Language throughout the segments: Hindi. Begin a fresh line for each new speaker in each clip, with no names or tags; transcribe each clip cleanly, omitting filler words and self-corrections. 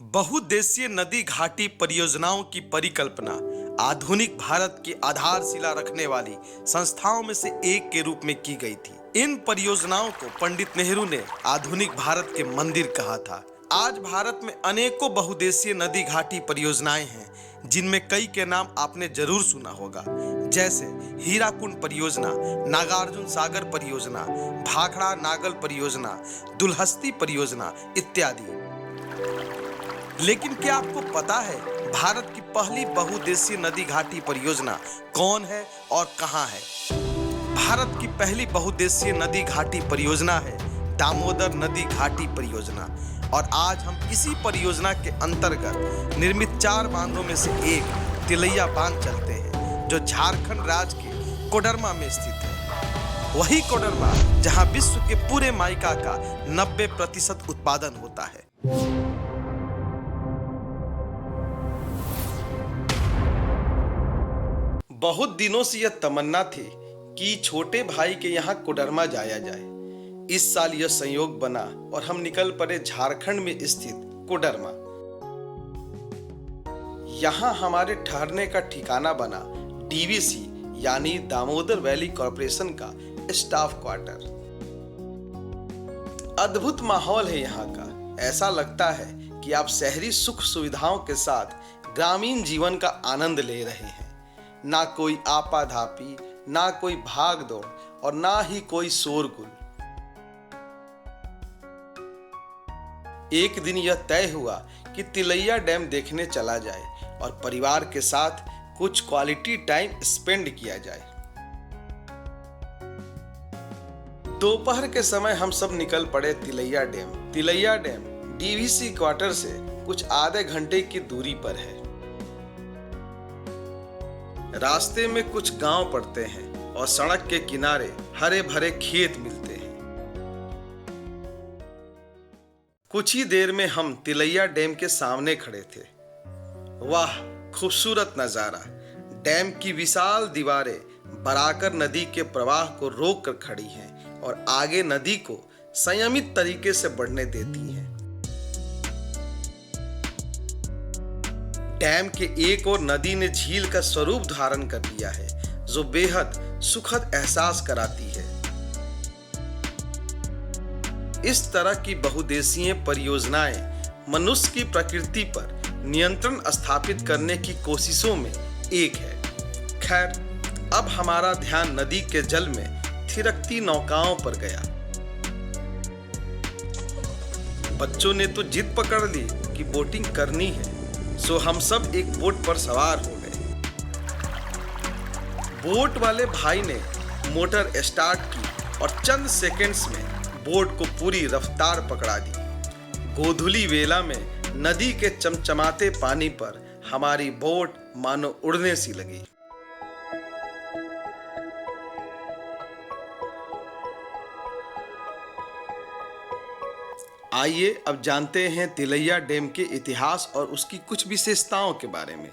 बहुउद्देशीय नदी घाटी परियोजनाओं की परिकल्पना आधुनिक भारत की आधारशिला रखने वाली संस्थाओं में से एक के रूप में की गई थी। इन परियोजनाओं को पंडित नेहरू ने आधुनिक भारत के मंदिर कहा था। आज भारत में अनेकों बहुउद्देशीय नदी घाटी परियोजनाएं हैं, जिनमें कई के नाम आपने जरूर सुना होगा, जैसे हीराकुंड परियोजना, नागार्जुन सागर परियोजना, भाखड़ा नागल परियोजना, दुलहस्ती परियोजना इत्यादि। लेकिन क्या आपको पता है भारत की पहली बहुउद्देशीय नदी घाटी परियोजना कौन है और कहां है? भारत की पहली बहुउद्देशीय नदी घाटी परियोजना है दामोदर नदी घाटी परियोजना, और आज हम इसी परियोजना के अंतर्गत निर्मित 4 बांधों में से एक तिलैया बांध चलते हैं, जो झारखंड राज्य के कोडरमा में स्थित है। वही कोडरमा जहां विश्व के पूरे माइका का 90% उत्पादन होता है। बहुत दिनों से यह तमन्ना थी कि छोटे भाई के यहाँ कोडरमा जाया जाए। इस साल यह संयोग बना और हम निकल पड़े झारखंड में स्थित कोडरमा। यहाँ हमारे ठहरने का ठिकाना बना डीवीसी यानी दामोदर वैली कॉर्पोरेशन का स्टाफ क्वार्टर। अद्भुत माहौल है यहाँ का। ऐसा लगता है कि आप शहरी सुख सुविधाओं के साथ ग्रामीण जीवन का आनंद ले रहे हैं। ना कोई आपाधापी, ना कोई भाग दौड़ और ना ही कोई शोरगुल। एक दिन यह तय हुआ कि तिलैया डैम देखने चला जाए और परिवार के साथ कुछ क्वालिटी टाइम स्पेंड किया जाए। दोपहर के समय हम सब निकल पड़े Tilaiya dam. Tilaiya dam DVC quarter से कुछ आधे घंटे की दूरी पर है। रास्ते में कुछ गांव पड़ते हैं और सड़क के किनारे हरे भरे खेत मिलते हैं। कुछ ही देर में हम तिलैया डैम के सामने खड़े थे। वाह, खूबसूरत नजारा। डैम की विशाल दीवारें बराकर नदी के प्रवाह को रोक कर खड़ी हैं और आगे नदी को संयमित तरीके से बढ़ने देती हैं। डैम के एक ओर नदी ने झील का स्वरूप धारण कर लिया है, जो बेहद सुखद एहसास कराती है। इस तरह की बहुउद्देशीय परियोजनाएं मनुष्य की प्रकृति पर नियंत्रण स्थापित करने की कोशिशों में एक है। खैर, अब हमारा ध्यान नदी के जल में थिरकती नौकाओं पर गया। बच्चों ने तो जिद पकड़ ली कि बोटिंग करनी है, सो हम सब एक बोट पर सवार हो गए। बोट वाले भाई ने मोटर स्टार्ट की और चंद सेकंड्स में बोट को पूरी रफ्तार पकड़ा दी। गोधुली वेला में नदी के चमचमाते पानी पर हमारी बोट मानो उड़ने सी लगी। आइए अब जानते हैं तिलैया डैम के इतिहास और उसकी कुछ विशेषताओं के बारे में।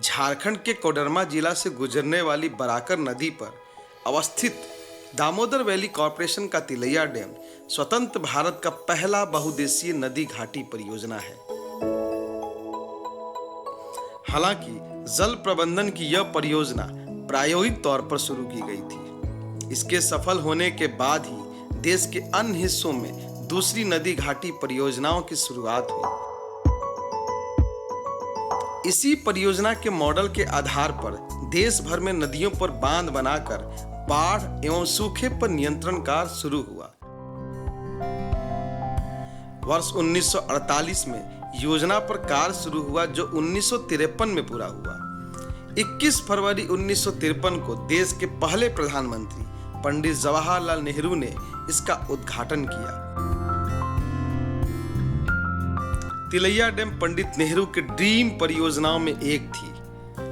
झारखंड के कोडरमा जिला से गुजरने वाली बराकर नदी पर अवस्थित दामोदर वैली कॉर्पोरेशन का तिलैया डैम स्वतंत्र भारत का पहला बहुउद्देशीय नदी घाटी परियोजना है। हालांकि जल प्रबंधन की यह परियोजना प्रायोगिक तौर पर शुरू की गई थी। इसके सफल होने के बाद ही देश के अन्य हिस्सों में दूसरी नदी घाटी परियोजनाओं की शुरुआत हुई। इसी परियोजना के मॉडल के आधार पर देश भर में नदियों पर बांध बनाकर बाढ़ एवं सूखे पर नियंत्रण कार्य शुरू हुआ। वर्ष 1948 में योजना पर कार्य शुरू हुआ, जो 1953 में पूरा हुआ। 21 फरवरी 1953 को देश के पहले प्रधानमंत्री पंडित जवाहरलाल नेहरू ने इसका उद्घाटन किया। तिलैया डैम पंडित नेहरू के ड्रीम परियोजनाओं में एक थी।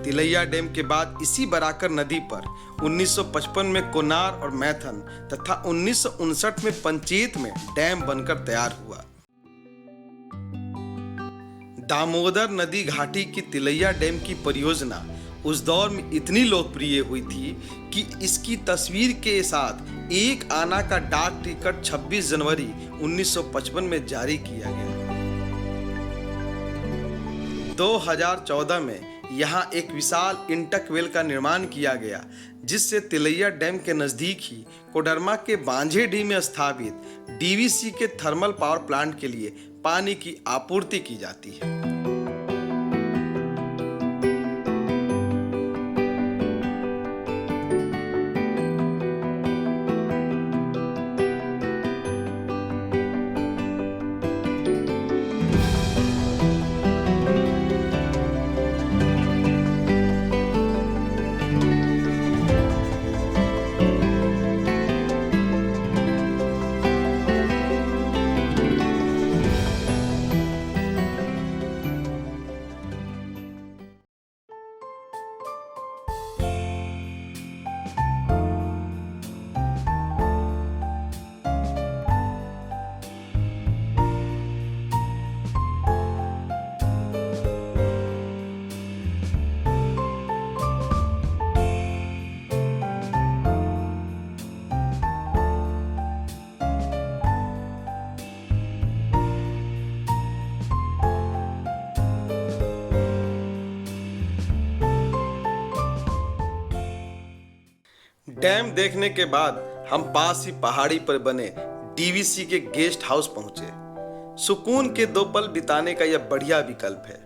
तिलैया डैम के बाद इसी बराकर नदी पर 1955 में कोनार और मैथन तथा 1959 में पंचेत में डैम बनकर तैयार हुआ। दामोदर नदी घाटी की तिलैया डैम की परियोजना उस दौर में इतनी लोकप्रिय हुई थी कि इसकी तस्वीर के साथ एक आना का डाक टिकट 26 जनवरी 1955 में जारी किया गया। 2014 में यहाँ एक विशाल इंटक वेल का निर्माण किया गया, जिससे तिलैया डैम के नज़दीक ही कोडरमा के बांझेडीह में स्थापित डीवीसी के थर्मल पावर प्लांट के लिए पानी की आपूर्ति की जाती है। डैम देखने के बाद हम पास ही पहाड़ी पर बने डीवीसी के गेस्ट हाउस पहुंचे। सुकून के 2 पल बिताने का यह बढ़िया विकल्प है।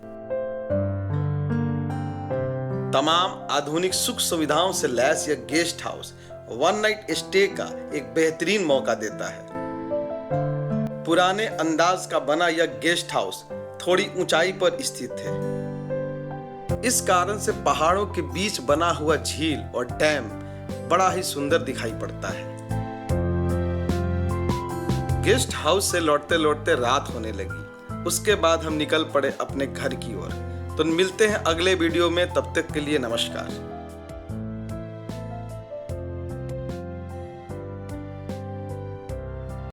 तमाम आधुनिक सुख सुविधाओं से लैस यह गेस्ट हाउस 1 नाइट स्टे का एक बेहतरीन मौका देता है। पुराने अंदाज का बना यह गेस्ट हाउस थोड़ी ऊंचाई पर स्थित है। इस कारण से पहाड़ों के बीच बना हुआ झील और डैम बड़ा ही सुंदर दिखाई पड़ता है। गेस्ट हाउस से लौटते लौटते रात होने लगी। उसके बाद हम निकल पड़े अपने घर की ओर। तो मिलते हैं अगले वीडियो में, तब तक के लिए नमस्कार।